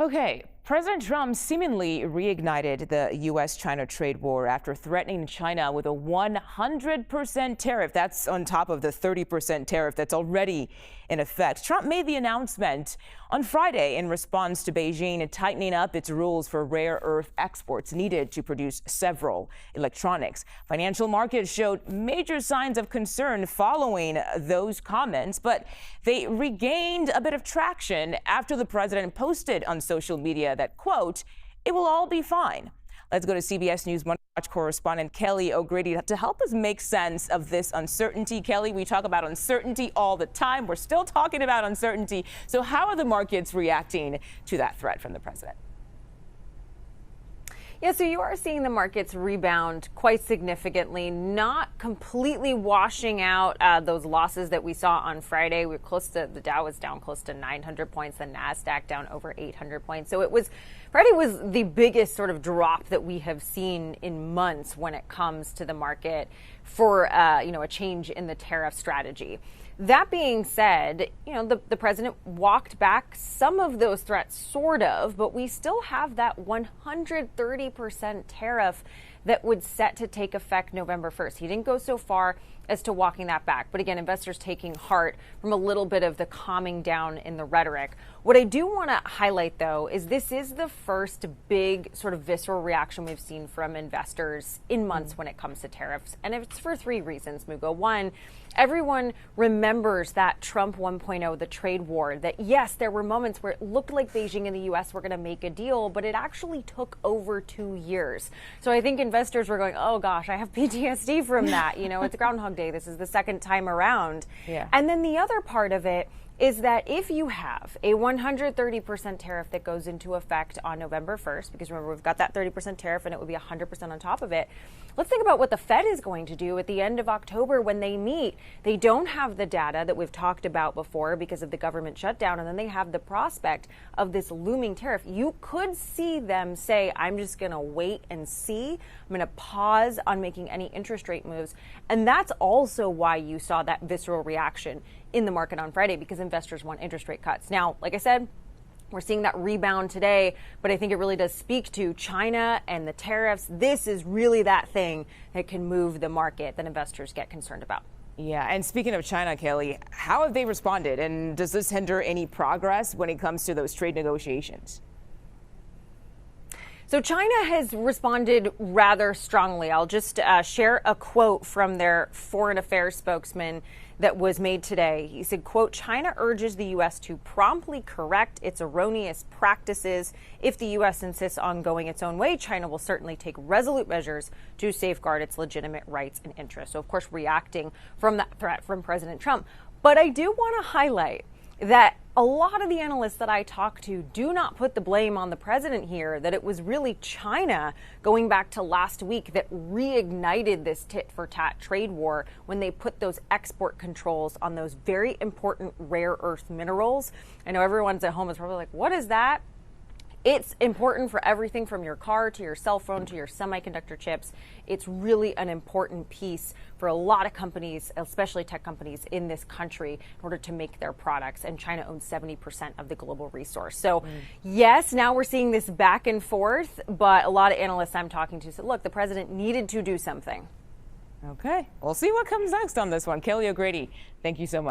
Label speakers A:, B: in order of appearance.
A: Okay, President Trump seemingly reignited the U.S. China trade war after threatening China with a 100% tariff. That's on top of the 30% tariff that's already in effect. Trump made the announcement on Friday in response to Beijing tightening up its rules for rare earth exports needed to produce several electronics. Financial markets showed major signs of concern following those comments, but they regained a bit of traction after the president posted on social media that, quote, "It will all be fine." Let's go to CBS News MoneyWatch correspondent Kelly O'Grady to help us make sense of this uncertainty. Kelly, we talk about uncertainty all the time. We're still talking about uncertainty. So how are the markets reacting to that threat from the president?
B: Yeah, so you are seeing the markets rebound quite significantly, not completely washing out those losses that we saw on Friday. We were close to, the Dow was down close to 900 points, the NASDAQ down over 800 points. So Friday was the biggest sort of drop that we have seen in months when it comes to the market for, a change in the tariff strategy. That being said, the president walked back some of those threats, sort of, but we still have that 130% tariff that would set to take effect November 1st. He didn't go so far as to walking that back. But again, investors taking heart from a little bit of the calming down in the rhetoric. What I do want to highlight, though, is this is the first big sort of visceral reaction we've seen from investors in months when it comes to tariffs. And it's for three reasons, Mugo. One, everyone remembers that Trump 1.0, the trade war, that yes, there were moments where it looked like Beijing and the U.S. were going to make a deal, but it actually took over 2 years. So I think investors were going, oh gosh, I have PTSD from that. It's Groundhog Day. This is the second time around.
A: Yeah.
B: And then the other part of it is that if you have a 130% tariff that goes into effect on November 1st, because remember, we've got that 30% tariff and it would be 100% on top of it. Let's think about what the Fed is going to do at the end of October when they meet. They don't have the data that we've talked about before because of the government shutdown, and then they have the prospect of this looming tariff. You could see them say, I'm just going to wait and see. I'm going to pause on making any interest rate moves. And that's also why you saw that visceral reaction in the market on Friday, because investors want interest rate cuts. Now, like I said, we're seeing that rebound today, but I think it really does speak to China and the tariffs. This is really that thing that can move the market that investors get concerned about.
A: Yeah, and speaking of China, Kelly, how have they responded? And does this hinder any progress when it comes to those trade negotiations?
B: So China has responded rather strongly. I'll just share a quote from their foreign affairs spokesman that was made today. He said, quote, "China urges the U.S. to promptly correct its erroneous practices. If the U.S. insists on going its own way, China will certainly take resolute measures to safeguard its legitimate rights and interests." So, of course, reacting from that threat from President Trump. But I do want to highlight that a lot of the analysts that I talk to do not put the blame on the president here, that it was really China going back to last week that reignited this tit-for-tat trade war when they put those export controls on those very important rare earth minerals. I know everyone's at home is probably like, what is that? It's important for everything from your car to your cell phone to your semiconductor chips. It's really an important piece for a lot of companies, especially tech companies in this country, in order to make their products. And China owns 70% of the global resource. So yes, now we're seeing this back and forth, but a lot of analysts I'm talking to said, look, the president needed to do something.
A: Okay, we'll see what comes next on this one. Kelly O'Grady, thank you so much.